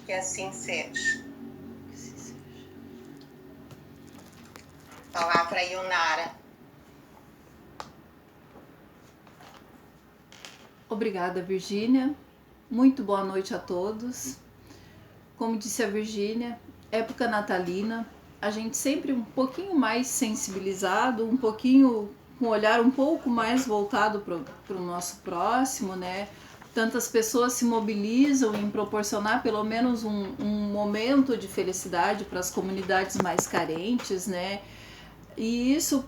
Que assim seja. Palavra Yunara. Obrigada, Virgínia. Muito boa noite a todos. Como disse a Virgínia, época natalina, a gente sempre um pouquinho mais sensibilizado, um pouquinho com um olhar um pouco mais voltado para o nosso próximo, né? Tantas pessoas se mobilizam em proporcionar pelo menos um momento de felicidade para as comunidades mais carentes, né? E isso,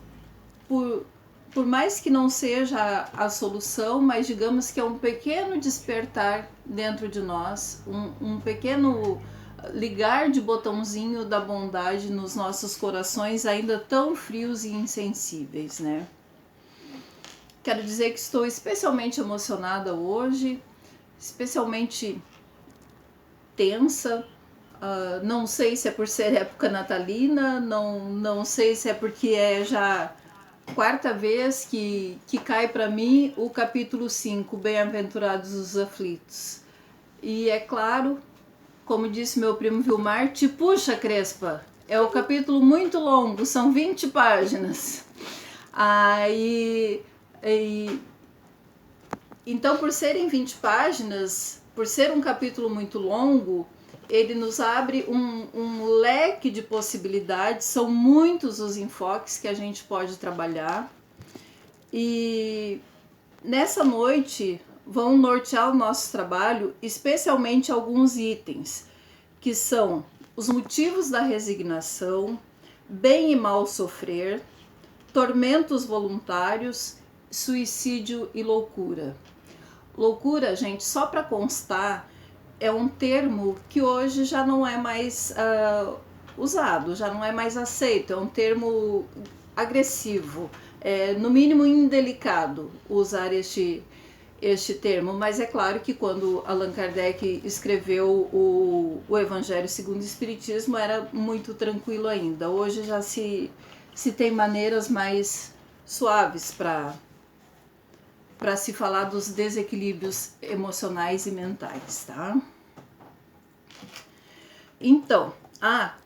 por mais que não seja a solução, mas digamos que é um pequeno despertar dentro de nós, um pequeno ligar de botãozinho da bondade nos nossos corações ainda tão frios e insensíveis, né? Quero dizer que estou especialmente emocionada hoje, especialmente tensa. Não sei se é por ser época natalina, não sei se é porque é já quarta vez que cai para mim o capítulo 5, Bem-aventurados os aflitos. E é claro, como disse meu primo Vilmar, te puxa, Crespa, é um capítulo muito longo, são 20 páginas. Então, por serem 20 páginas, por ser um capítulo muito longo, ele nos abre um leque de possibilidades, são muitos os enfoques que a gente pode trabalhar. E nessa noite vão nortear o nosso trabalho, especialmente alguns itens, que são os motivos da resignação, bem e mal sofrer, tormentos voluntários, suicídio e loucura. Loucura, gente, só para constar, é um termo que hoje já não é mais usado, já não é mais aceito, é um termo agressivo, no mínimo indelicado usar este termo, mas é claro que quando Allan Kardec escreveu o Evangelho segundo o Espiritismo era muito tranquilo ainda. Hoje já se tem maneiras mais suaves para se falar dos desequilíbrios emocionais e mentais, tá? Então,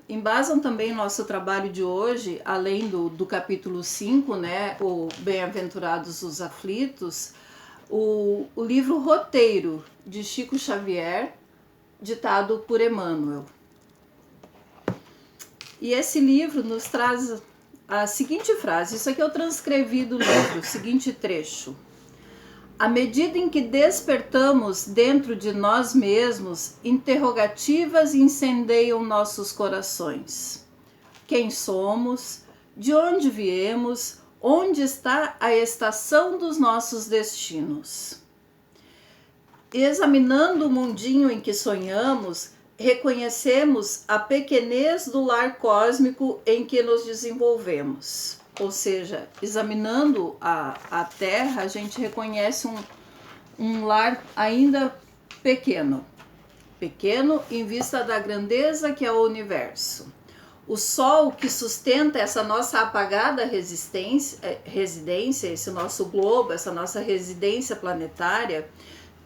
embasam também nosso trabalho de hoje, além do capítulo 5, né, o Bem-aventurados os aflitos, o livro Roteiro, de Chico Xavier, ditado por Emmanuel. E esse livro nos traz a seguinte frase, isso aqui eu transcrevi do livro, o seguinte trecho. À medida em que despertamos dentro de nós mesmos, interrogativas incendeiam nossos corações. Quem somos? De onde viemos? Onde está a estação dos nossos destinos? Examinando o mundinho em que sonhamos, reconhecemos a pequenez do lar cósmico em que nos desenvolvemos. Ou seja, examinando a Terra, a gente reconhece um lar ainda pequeno. Pequeno em vista da grandeza que é o universo. O Sol que sustenta essa nossa apagada residência, esse nosso globo, essa nossa residência planetária,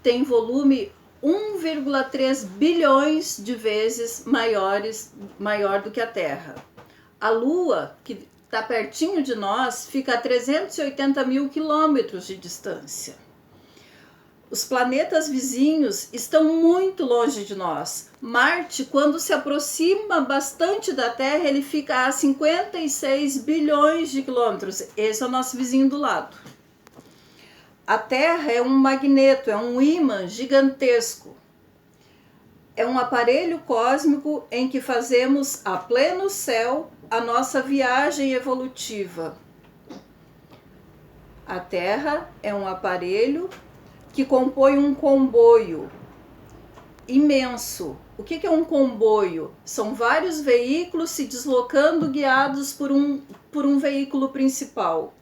tem volume 1,3 bilhões de vezes maior do que a Terra. A Lua, que está pertinho de nós, fica a 380 mil quilômetros de distância. Os planetas vizinhos estão muito longe de nós. Marte, quando se aproxima bastante da Terra, ele fica a 56 bilhões de quilômetros. Esse é o nosso vizinho do lado. A Terra é um magneto, é um ímã gigantesco. É um aparelho cósmico em que fazemos a pleno céu a nossa viagem evolutiva. A Terra é um aparelho que compõe um comboio imenso. O que é um comboio? São vários veículos se deslocando guiados por um veículo principal.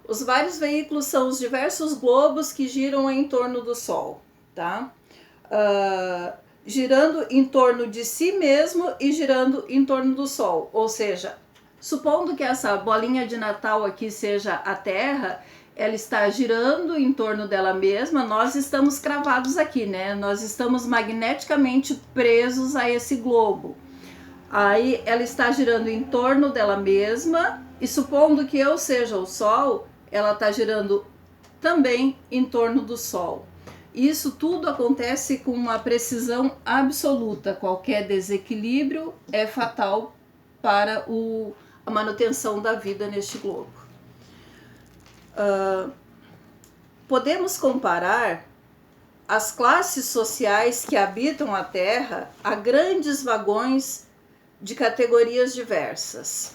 Os vários veículos são os diversos globos que giram em torno do Sol, tá? Girando em torno de si mesmo e girando em torno do Sol. Ou seja, supondo que essa bolinha de Natal aqui seja a Terra, ela está girando em torno dela mesma, nós estamos cravados aqui, né? Nós estamos magneticamente presos a esse globo. Aí ela está girando em torno dela mesma, e supondo que eu seja o Sol, ela está girando também em torno do Sol. Isso tudo acontece com uma precisão absoluta. Qualquer desequilíbrio é fatal para a manutenção da vida neste globo. Podemos comparar as classes sociais que habitam a Terra a grandes vagões de categorias diversas.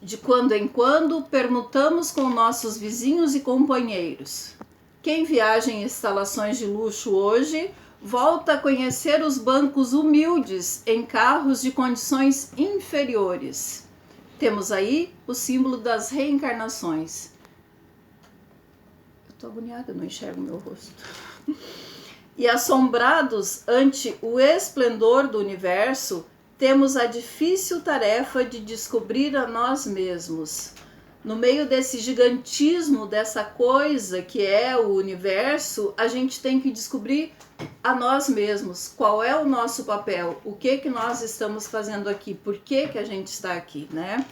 De quando em quando, permutamos com nossos vizinhos e companheiros. Quem viaja em instalações de luxo hoje, volta a conhecer os bancos humildes em carros de condições inferiores. Temos aí o símbolo das reencarnações. Eu tô agoniada, não enxergo meu rosto. E assombrados ante o esplendor do universo, temos a difícil tarefa de descobrir a nós mesmos. No meio desse gigantismo, dessa coisa que é o universo, a gente tem que descobrir a nós mesmos. Qual é o nosso papel? O que nós estamos fazendo aqui? Por que a gente está aqui, né?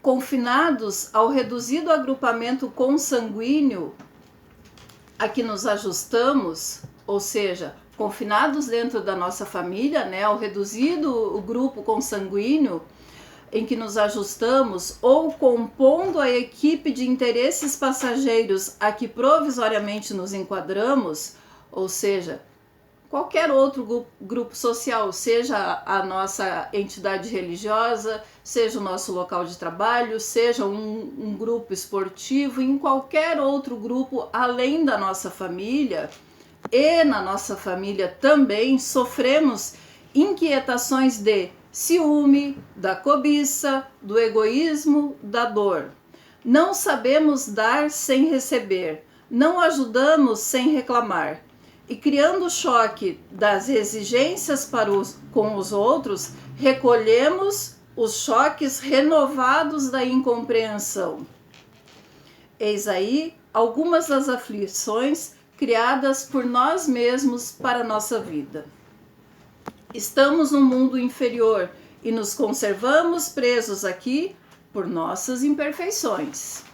Confinados ao reduzido agrupamento consanguíneo a que nos ajustamos, ou seja, confinados dentro da nossa família, né, ao reduzido o grupo consanguíneo em que nos ajustamos, ou compondo a equipe de interesses passageiros a que provisoriamente nos enquadramos, ou seja, qualquer outro grupo social, seja a nossa entidade religiosa, seja o nosso local de trabalho, seja um grupo esportivo, em qualquer outro grupo além da nossa família, e na nossa família também sofremos inquietações de ciúme, da cobiça, do egoísmo, da dor. Não sabemos dar sem receber, não ajudamos sem reclamar. E criando o choque das exigências com os outros, recolhemos os choques renovados da incompreensão. Eis aí algumas das aflições criadas por nós mesmos para a nossa vida. Estamos num mundo inferior e nos conservamos presos aqui por nossas imperfeições.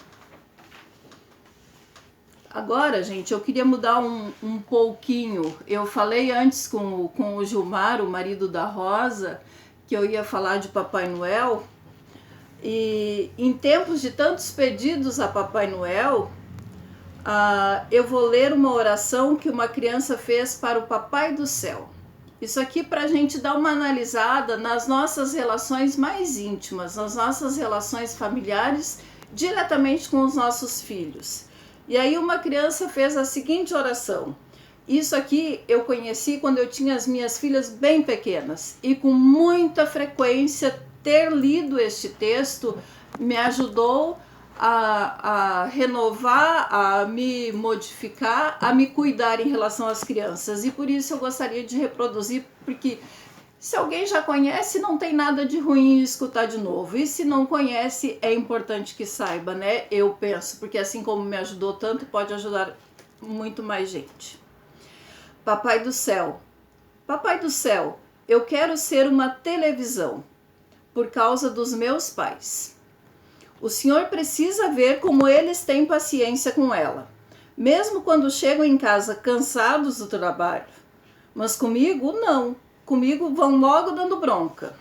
Agora, gente, eu queria mudar um pouquinho. Eu falei antes com o Gilmar, o marido da Rosa, que eu ia falar de Papai Noel. E em tempos de tantos pedidos a Papai Noel, eu vou ler uma oração que uma criança fez para o Papai do Céu. Isso aqui para a gente dar uma analisada nas nossas relações mais íntimas, nas nossas relações familiares, diretamente com os nossos filhos. E aí uma criança fez a seguinte oração. Isso aqui eu conheci quando eu tinha as minhas filhas bem pequenas. E com muita frequência ter lido este texto me ajudou a renovar, a me modificar, a me cuidar em relação às crianças. E por isso eu gostaria de reproduzir, porque se alguém já conhece, não tem nada de ruim em escutar de novo. E se não conhece, é importante que saiba, né? Eu penso, porque assim como me ajudou tanto, pode ajudar muito mais gente. Papai do Céu, eu quero ser uma televisão por causa dos meus pais. O Senhor precisa ver como eles têm paciência com ela, mesmo quando chegam em casa cansados do trabalho. Mas comigo, não. Comigo vão logo dando bronca.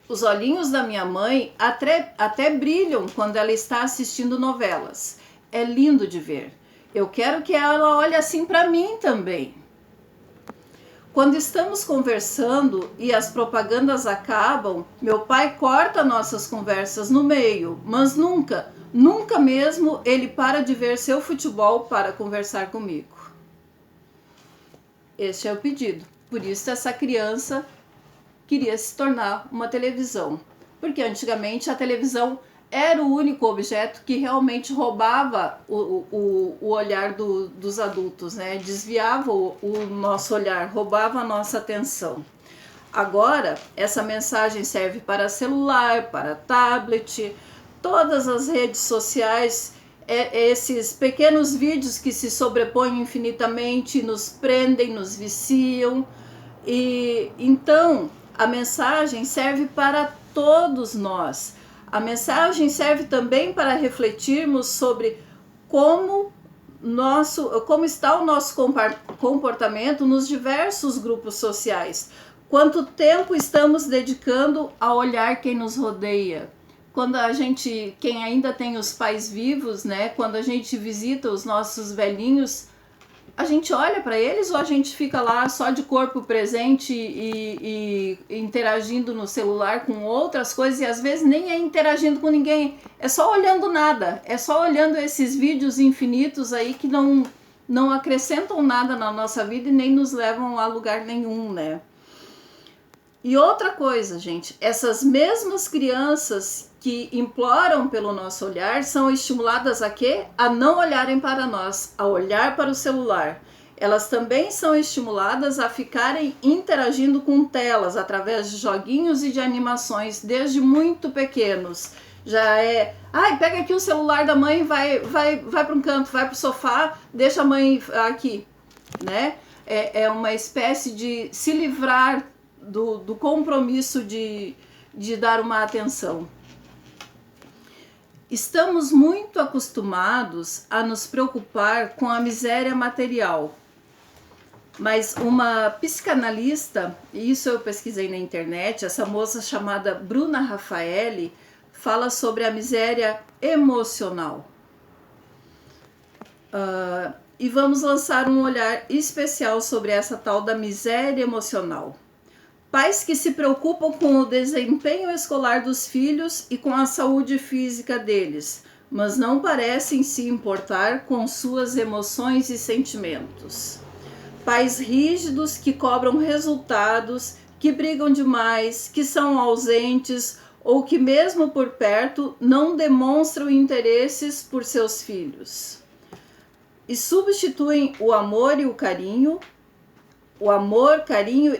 Os olhinhos da minha mãe até brilham quando ela está assistindo novelas. É lindo de ver. Eu quero que ela olhe assim para mim também. Quando estamos conversando e as propagandas acabam, meu pai corta nossas conversas no meio, mas nunca mesmo ele para de ver seu futebol para conversar comigo. Este é o pedido. Por isso essa criança queria se tornar uma televisão, porque antigamente a televisão era o único objeto que realmente roubava o olhar dos adultos, né? Desviava o nosso olhar, roubava a nossa atenção. Agora, essa mensagem serve para celular, para tablet, todas as redes sociais, esses pequenos vídeos que se sobrepõem infinitamente, nos prendem, nos viciam. E então a mensagem serve para todos nós. A mensagem serve também para refletirmos sobre como está o nosso comportamento nos diversos grupos sociais. Quanto tempo estamos dedicando a olhar quem nos rodeia? Quando quem ainda tem os pais vivos, né? Quando a gente visita os nossos velhinhos, a gente olha para eles ou a gente fica lá só de corpo presente e interagindo no celular com outras coisas e às vezes nem é interagindo com ninguém, é só olhando nada, é só olhando esses vídeos infinitos aí que não acrescentam nada na nossa vida e nem nos levam a lugar nenhum, né? E outra coisa, gente, essas mesmas crianças que imploram pelo nosso olhar são estimuladas a quê? A não olharem para nós, a olhar para o celular. Elas também são estimuladas a ficarem interagindo com telas através de joguinhos e de animações desde muito pequenos. Já pega aqui o celular da mãe, vai para um canto, vai para o sofá, deixa a mãe aqui, né? É uma espécie de se livrar do compromisso de dar uma atenção. Estamos muito acostumados a nos preocupar com a miséria material, mas uma psicanalista, e isso eu pesquisei na internet, essa moça chamada Bruna Raffaelli, fala sobre a miséria emocional. E vamos lançar um olhar especial sobre essa tal da miséria emocional. Pais que se preocupam com o desempenho escolar dos filhos e com a saúde física deles, mas não parecem se importar com suas emoções e sentimentos. Pais rígidos que cobram resultados, que brigam demais, que são ausentes ou que mesmo por perto não demonstram interesses por seus filhos. E substituem o amor e o carinho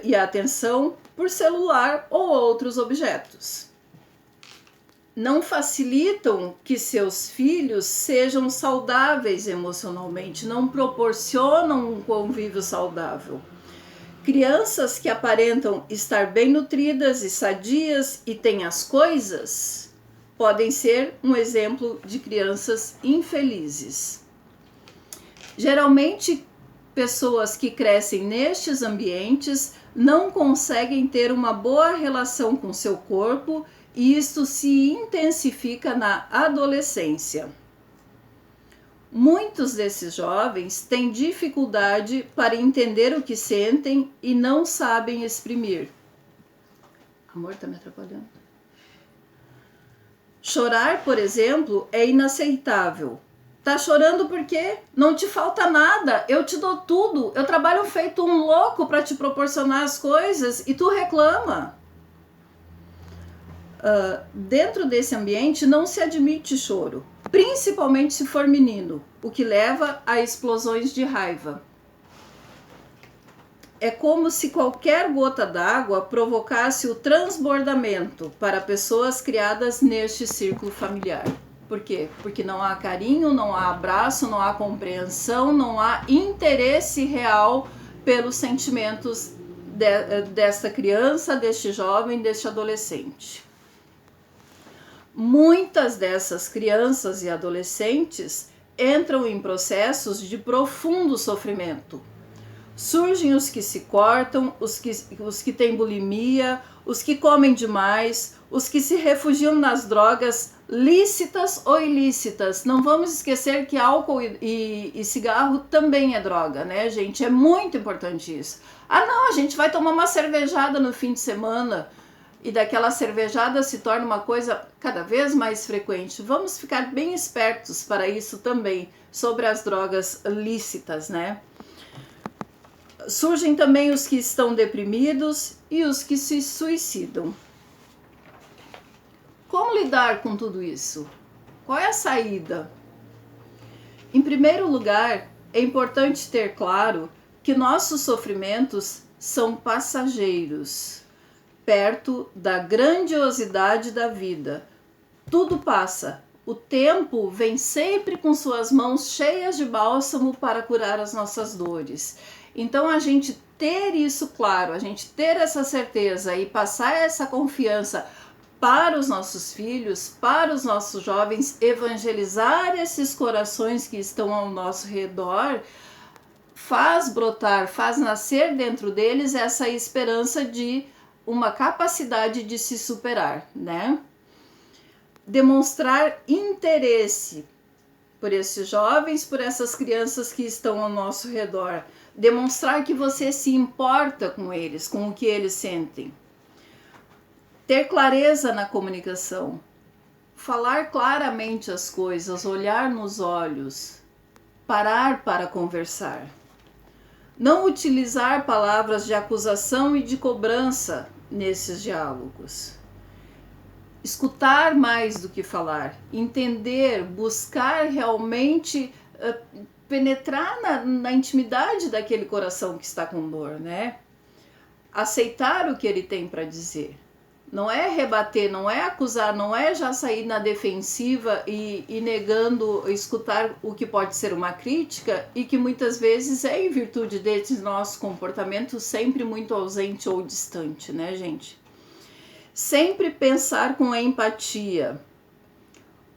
e a atenção por celular ou outros objetos. Não facilitam que seus filhos sejam saudáveis emocionalmente, não proporcionam um convívio saudável. Crianças que aparentam estar bem nutridas e sadias e têm as coisas, podem ser um exemplo de crianças infelizes. Geralmente, pessoas que crescem nestes ambientes não conseguem ter uma boa relação com seu corpo e isto se intensifica na adolescência. Muitos desses jovens têm dificuldade para entender o que sentem e não sabem exprimir. Amor, tá me atrapalhando. Chorar, por exemplo, é inaceitável. Tá chorando porque não te falta nada, eu te dou tudo, eu trabalho feito um louco para te proporcionar as coisas e tu reclama. Dentro desse ambiente não se admite choro, principalmente se for menino, o que leva a explosões de raiva. É como se qualquer gota d'água provocasse o transbordamento para pessoas criadas neste círculo familiar. Por quê? Porque não há carinho, não há abraço, não há compreensão, não há interesse real pelos sentimentos desta criança, deste jovem, deste adolescente. Muitas dessas crianças e adolescentes entram em processos de profundo sofrimento. Surgem os que se cortam, os que têm bulimia, os que comem demais, os que se refugiam nas drogas lícitas ou ilícitas. Não vamos esquecer que álcool e cigarro também é droga, né, gente? É muito importante isso. Não, a gente vai tomar uma cervejada no fim de semana e daquela cervejada se torna uma coisa cada vez mais frequente. Vamos ficar bem espertos para isso também, sobre as drogas lícitas, né? Surgem também os que estão deprimidos e os que se suicidam. Como lidar com tudo isso? Qual é a saída? Em primeiro lugar, é importante ter claro que nossos sofrimentos são passageiros, perto da grandiosidade da vida, Tudo passa. O tempo vem sempre com suas mãos cheias de bálsamo para curar as nossas dores. Então a gente ter isso claro, a gente ter essa certeza e passar essa confiança para os nossos filhos, para os nossos jovens, evangelizar esses corações que estão ao nosso redor, faz brotar, faz nascer dentro deles essa esperança de uma capacidade de se superar, né? Demonstrar interesse por esses jovens, por essas crianças que estão ao nosso redor. Demonstrar que você se importa com eles, com o que eles sentem. Ter clareza na comunicação. Falar claramente as coisas, olhar nos olhos. Parar para conversar. Não utilizar palavras de acusação e de cobrança nesses diálogos. Escutar mais do que falar, entender, buscar realmente penetrar na intimidade daquele coração que está com dor, né? Aceitar o que ele tem para dizer. Não é rebater, não é acusar, não é já sair na defensiva e negando escutar o que pode ser uma crítica e que muitas vezes é em virtude desse nosso comportamento sempre muito ausente ou distante, né, gente? Sempre pensar com empatia.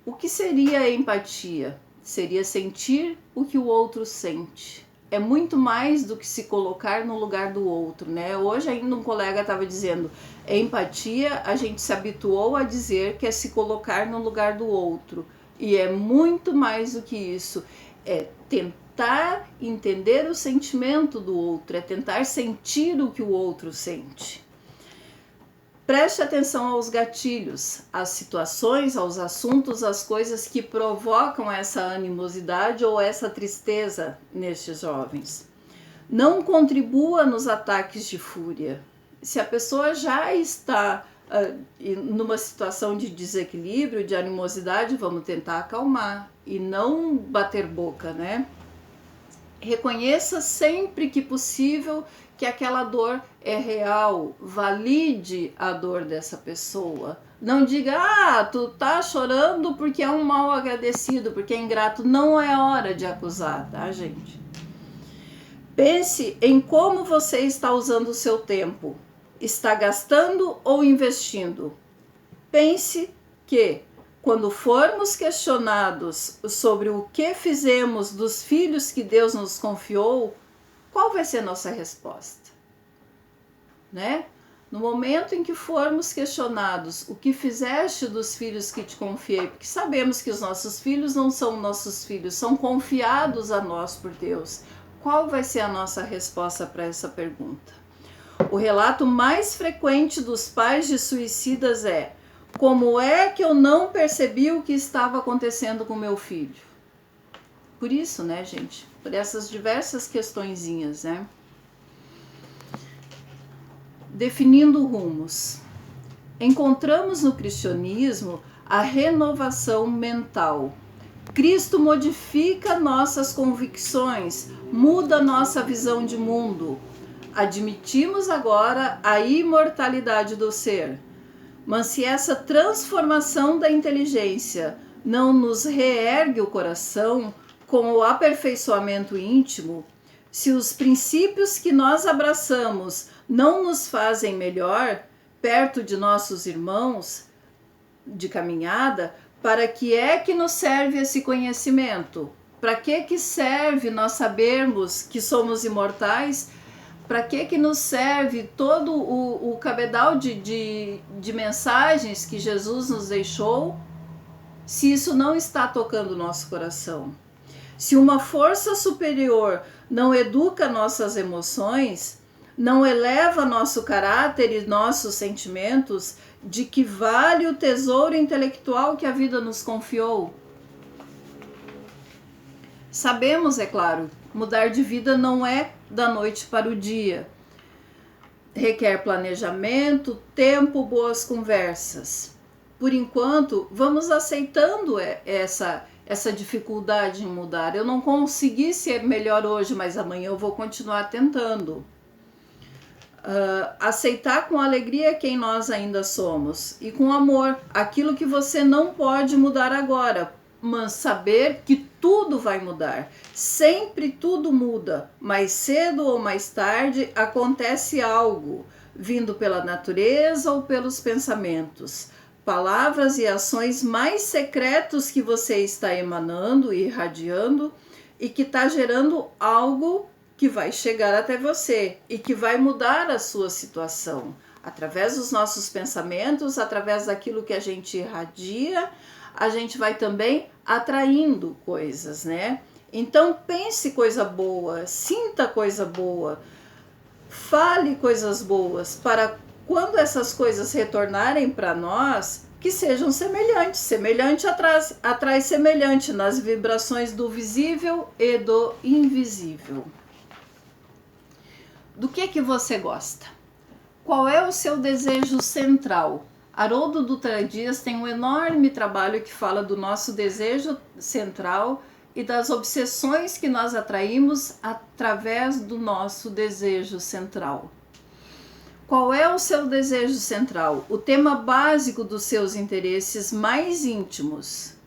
O que seria a empatia? Seria sentir o que o outro sente. É muito mais do que se colocar no lugar do outro, né? Hoje ainda um colega estava dizendo, empatia a gente se habituou a dizer que é se colocar no lugar do outro. E é muito mais do que isso. É tentar entender o sentimento do outro, é tentar sentir o que o outro sente. Preste atenção aos gatilhos, às situações, aos assuntos, às coisas que provocam essa animosidade ou essa tristeza nestes jovens. Não contribua nos ataques de fúria. Se a pessoa já está numa situação de desequilíbrio, de animosidade, vamos tentar acalmar e não bater boca, né? Reconheça sempre que possível que aquela dor é real, valide a dor dessa pessoa. Não diga, tu tá chorando porque é um mal agradecido, porque é ingrato. Não é hora de acusar, tá, gente? Pense em como você está usando o seu tempo. Está gastando ou investindo? Pense que, quando formos questionados sobre o que fizemos dos filhos que Deus nos confiou, qual vai ser a nossa resposta? Né? No momento em que formos questionados o que fizeste dos filhos que te confiei, porque sabemos que os nossos filhos não são nossos filhos, são confiados a nós por Deus, qual vai ser a nossa resposta para essa pergunta? O relato mais frequente dos pais de suicidas é: como é que eu não percebi o que estava acontecendo com meu filho? Por isso, né, gente? Por essas diversas questõezinhas, né? Definindo rumos. Encontramos no cristianismo a renovação mental. Cristo modifica nossas convicções, muda nossa visão de mundo. Admitimos agora a imortalidade do ser. Mas se essa transformação da inteligência não nos reergue o coração com o aperfeiçoamento íntimo, se os princípios que nós abraçamos não nos fazem melhor perto de nossos irmãos de caminhada, para que é que nos serve esse conhecimento? Para que serve nós sabermos que somos imortais? Para que nos serve todo o cabedal de mensagens que Jesus nos deixou, se isso não está tocando o nosso coração? Se uma força superior não educa nossas emoções, não eleva nosso caráter e nossos sentimentos, de que vale o tesouro intelectual que a vida nos confiou? Sabemos, é claro, mudar de vida não é da noite para o dia. Requer planejamento, tempo, boas conversas. Por enquanto, vamos aceitando essa dificuldade em mudar. Eu não consegui ser melhor hoje, mas amanhã eu vou continuar tentando. Aceitar com alegria quem nós ainda somos e com amor aquilo que você não pode mudar agora, mas saber que tudo vai mudar. Sempre tudo muda, mais cedo ou mais tarde acontece algo, vindo pela natureza ou pelos pensamentos, palavras e ações mais secretos que você está emanando e irradiando e que está gerando algo que vai chegar até você e que vai mudar a sua situação. Através dos nossos pensamentos, através daquilo que a gente irradia, a gente vai também atraindo coisas, né? Então pense coisa boa, sinta coisa boa, fale coisas boas, para quando essas coisas retornarem para nós, que sejam semelhantes. Semelhante atrai semelhante nas vibrações do visível e do invisível. Do que você gosta? Qual é o seu desejo central? Haroldo Dutra Dias tem um enorme trabalho que fala do nosso desejo central e das obsessões que nós atraímos através do nosso desejo central. Qual é o seu desejo central? O tema básico dos seus interesses mais íntimos.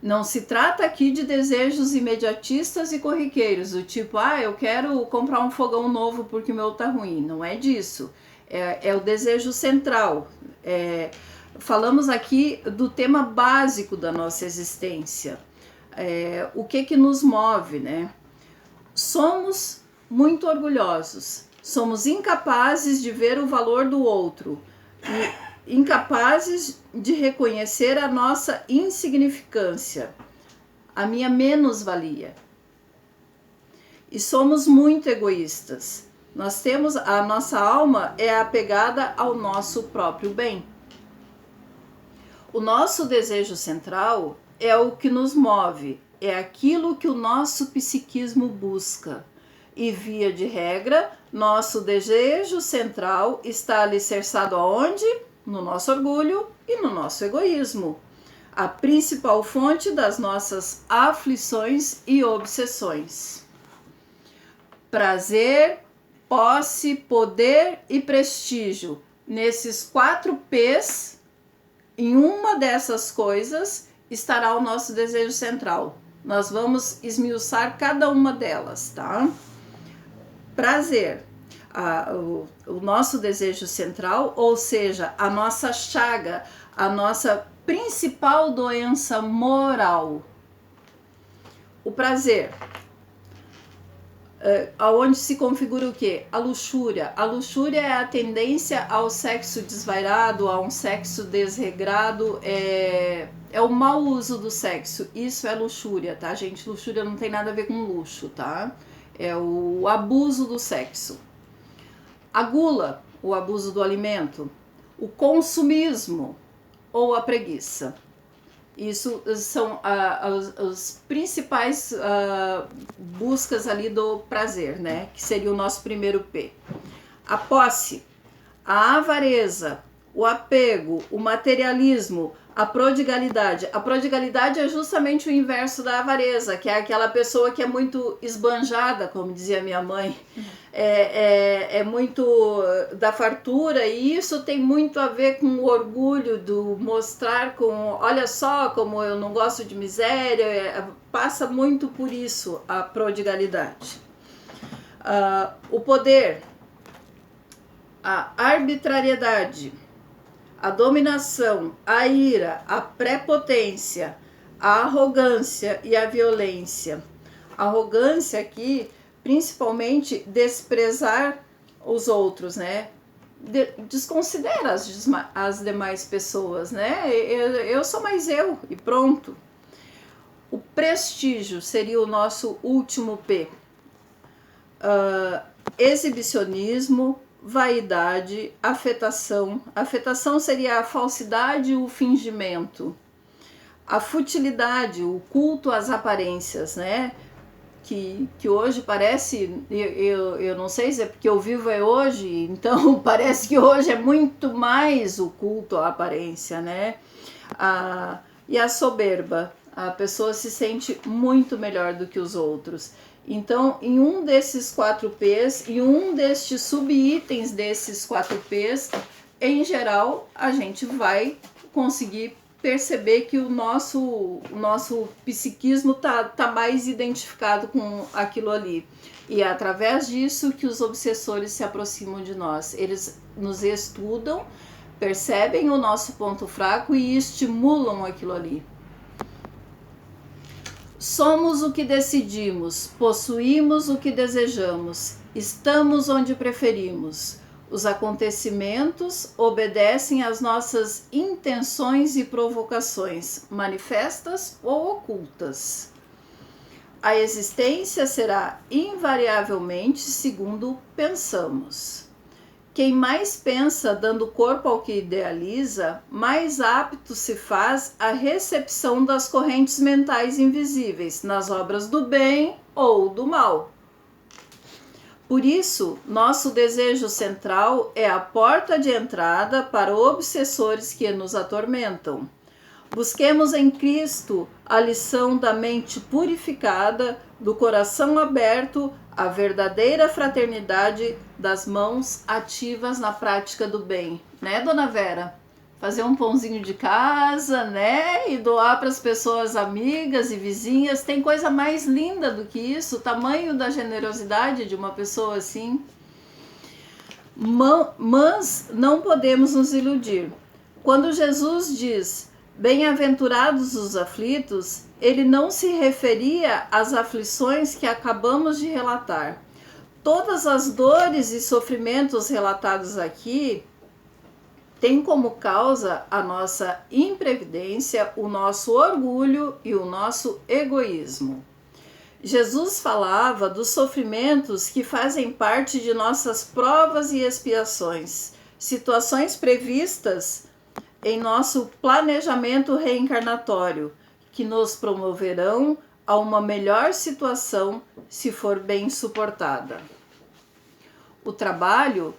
Não se trata aqui de desejos imediatistas e corriqueiros, do tipo, eu quero comprar um fogão novo porque o meu tá ruim. Não é disso. É o desejo central. Falamos aqui do tema básico da nossa existência. O que nos move, né? Somos muito orgulhosos. Somos incapazes de ver o valor do outro. E incapazes de reconhecer a nossa insignificância, a minha menos-valia. E somos muito egoístas. A nossa alma é apegada ao nosso próprio bem. O nosso desejo central é o que nos move, é aquilo que o nosso psiquismo busca. E via de regra, nosso desejo central está alicerçado aonde? No nosso orgulho e no nosso egoísmo, a principal fonte das nossas aflições e obsessões. Prazer, posse, poder e prestígio. Nesses 4 P's, em uma dessas coisas, estará o nosso desejo central. Nós vamos esmiuçar cada uma delas, tá? Prazer. O nosso desejo central, ou seja, a nossa chaga, a nossa principal doença moral. O prazer, aonde se configura o quê? A luxúria. A luxúria é a tendência ao sexo desvairado, a um sexo desregrado, é o mau uso do sexo. Isso é luxúria, tá, gente? Luxúria não tem nada a ver com luxo, tá? É o abuso do sexo. A gula, o abuso do alimento. O consumismo ou a preguiça. Isso são as principais buscas ali do prazer, né? Que seria o nosso primeiro P. A posse, a avareza, o apego, o materialismo, a prodigalidade. A prodigalidade é justamente o inverso da avareza, que é aquela pessoa que é muito esbanjada, como dizia minha mãe. É muito da fartura, e isso tem muito a ver com o orgulho do mostrar olha só como eu não gosto de miséria, passa muito por isso a prodigalidade. O poder, a arbitrariedade, a dominação, a ira, a prepotência, a arrogância e a violência. A arrogância aqui, principalmente desprezar os outros, né? Desconsidera as demais pessoas, né? Eu sou mais eu e pronto. O prestígio seria o nosso último P. Exibicionismo, vaidade, afetação. Afetação seria a falsidade e o fingimento. A futilidade, o culto às aparências, né? Que hoje parece, eu não sei se é porque eu vivo hoje, então parece que hoje é muito mais o culto à aparência, né? E a soberba, a pessoa se sente muito melhor do que os outros. Então, em um desses 4Ps, em um destes subitens desses 4Ps, em geral, a gente vai conseguir perceber que o nosso psiquismo tá mais identificado com aquilo ali. E é através disso que os obsessores se aproximam de nós. Eles nos estudam, percebem o nosso ponto fraco e estimulam aquilo ali. Somos o que decidimos, possuímos o que desejamos, estamos onde preferimos. Os acontecimentos obedecem às nossas intenções e provocações, manifestas ou ocultas. A existência será invariavelmente segundo pensamos. Quem mais pensa dando corpo ao que idealiza, mais apto se faz à recepção das correntes mentais invisíveis, nas obras do bem ou do mal. Por isso, nosso desejo central é a porta de entrada para obsessores que nos atormentam. Busquemos em Cristo a lição da mente purificada, do coração aberto, a verdadeira fraternidade das mãos ativas na prática do bem. Né, Dona Vera? Fazer um pãozinho de casa, né? E doar para as pessoas amigas e vizinhas. Tem coisa mais linda do que isso? O tamanho da generosidade de uma pessoa assim. Mas não podemos nos iludir. Quando Jesus diz: bem-aventurados os aflitos, ele não se referia às aflições que acabamos de relatar. Todas as dores e sofrimentos relatados aqui têm como causa a nossa imprevidência, o nosso orgulho e o nosso egoísmo. Jesus falava dos sofrimentos que fazem parte de nossas provas e expiações, situações previstas em nosso planejamento reencarnatório, que nos promoverão a uma melhor situação se for bem suportada. O trabalho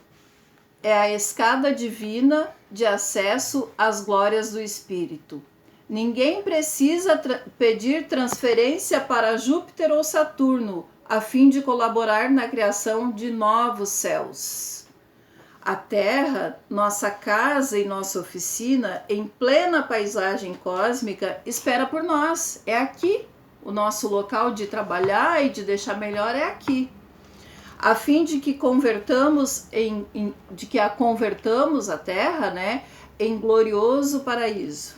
é a escada divina de acesso às glórias do Espírito. Ninguém precisa pedir transferência para Júpiter ou Saturno a fim de colaborar na criação de novos céus. A Terra, nossa casa e nossa oficina, em plena paisagem cósmica, espera por nós. É aqui. O nosso local de trabalhar e de deixar melhor é aqui. A fim de que a convertamos a Terra, né, em glorioso paraíso.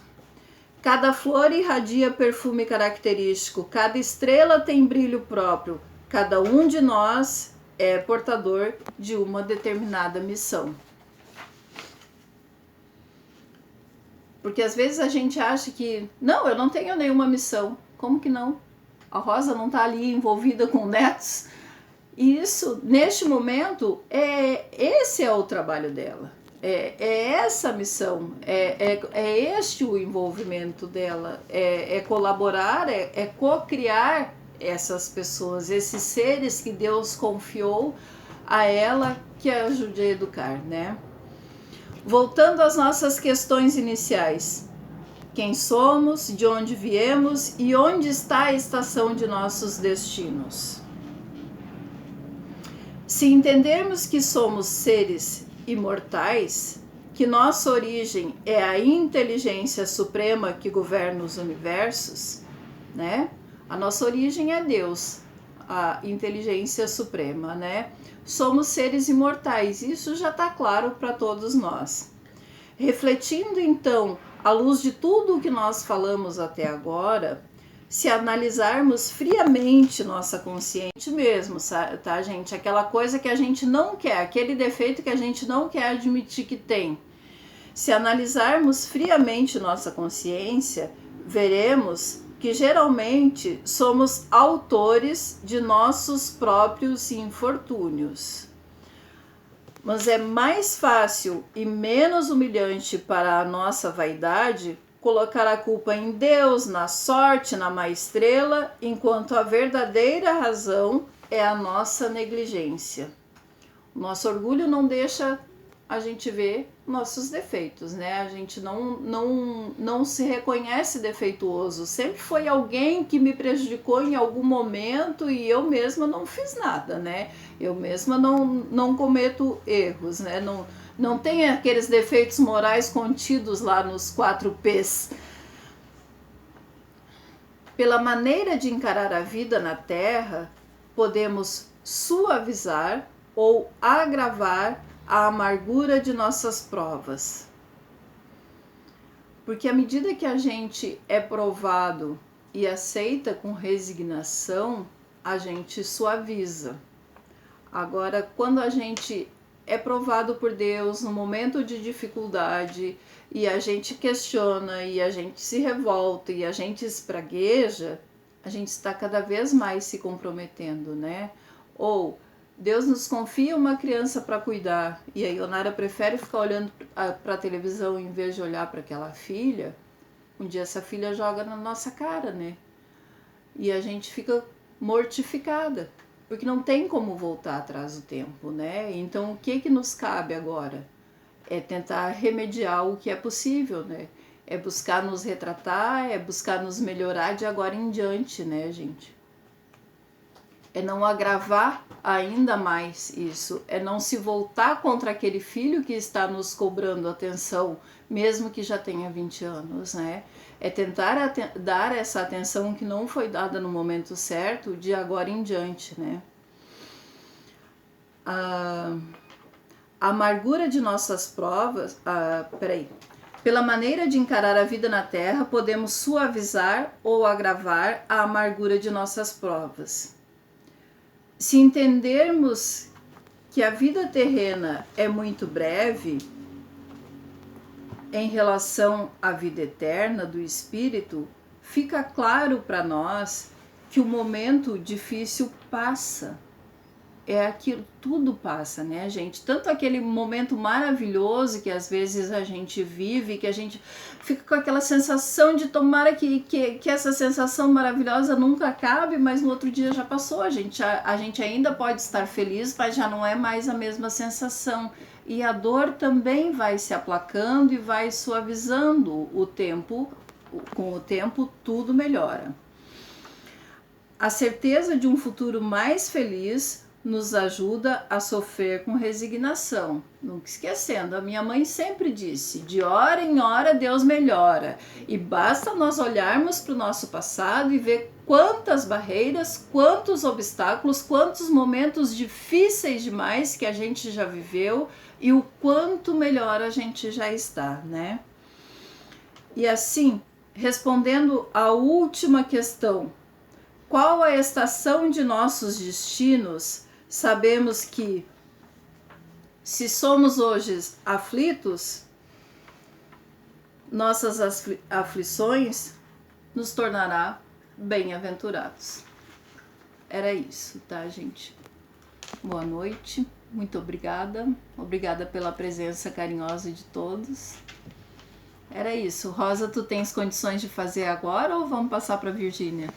Cada flor irradia perfume característico, cada estrela tem brilho próprio, cada um de nós é portador de uma determinada missão. Porque às vezes a gente acha que, não, eu não tenho nenhuma missão. Como que não? A Rosa não está ali envolvida com netos? E isso, neste momento, esse é o trabalho dela. É essa a missão, é este o envolvimento dela, é colaborar, é co-criar essas pessoas, esses seres que Deus confiou a ela que ajude a educar, né? Voltando às nossas questões iniciais. Quem somos, de onde viemos e onde está a estação de nossos destinos? Se entendermos que somos seres imortais, que nossa origem é a inteligência suprema que governa os universos, né? A nossa origem é Deus, a inteligência suprema, né? Somos seres imortais, isso já está claro para todos nós. Refletindo então, à luz de tudo o que nós falamos até agora, se analisarmos friamente nossa consciência mesmo, tá, gente? Aquela coisa que a gente não quer, aquele defeito que a gente não quer admitir que tem. Se analisarmos friamente nossa consciência, veremos que geralmente somos autores de nossos próprios infortúnios. Mas é mais fácil e menos humilhante para a nossa vaidade colocar a culpa em Deus, na sorte, na má estrela, enquanto a verdadeira razão é a nossa negligência. O nosso orgulho não deixa a gente vê nossos defeitos, né? A gente não se reconhece defeituoso. Sempre foi alguém que me prejudicou em algum momento e eu mesma não fiz nada, né? Eu mesma não cometo erros, né? Não tem aqueles defeitos morais contidos lá nos 4 P's. Pela maneira de encarar a vida na Terra, podemos suavizar ou agravar a amargura de nossas provas. Porque à medida que a gente é provado e aceita com resignação, a gente suaviza. Agora, quando a gente é provado por Deus no momento de dificuldade e a gente questiona e a gente se revolta e a gente espragueja, a gente está cada vez mais se comprometendo, né? Ou Deus nos confia uma criança para cuidar e a Ionara prefere ficar olhando para a televisão em vez de olhar para aquela filha. Um dia essa filha joga na nossa cara, né? E a gente fica mortificada, porque não tem como voltar atrás do tempo, né? Então o que nos cabe agora? É tentar remediar o que é possível, né? É buscar nos retratar, é buscar nos melhorar de agora em diante, né, gente? É não agravar ainda mais isso, é não se voltar contra aquele filho que está nos cobrando atenção, mesmo que já tenha 20 anos, né? É tentar dar essa atenção que não foi dada no momento certo, de agora em diante, né? A amargura de nossas provas... Pela maneira de encarar a vida na Terra, podemos suavizar ou agravar a amargura de nossas provas. Se entendermos que a vida terrena é muito breve em relação à vida eterna do espírito, fica claro para nós que o momento difícil passa. É aquilo, tudo passa, né, gente? Tanto aquele momento maravilhoso que às vezes a gente vive, que a gente fica com aquela sensação de tomara que essa sensação maravilhosa nunca acabe, mas no outro dia já passou. A gente ainda pode estar feliz, mas já não é mais a mesma sensação. E a dor também vai se aplacando e vai suavizando o tempo. Com o tempo, tudo melhora. A certeza de um futuro mais feliz nos ajuda a sofrer com resignação. Nunca esquecendo, a minha mãe sempre disse, de hora em hora Deus melhora. E basta nós olharmos para o nosso passado e ver quantas barreiras, quantos obstáculos, quantos momentos difíceis demais que a gente já viveu e o quanto melhor a gente já está, né? E assim, respondendo à última questão, qual a estação de nossos destinos? Sabemos que, se somos hoje aflitos, nossas aflições nos tornará bem-aventurados. Era isso, tá, gente? Boa noite, muito obrigada. Obrigada pela presença carinhosa de todos. Era isso. Rosa, tu tens condições de fazer agora ou vamos passar para a Virgínia?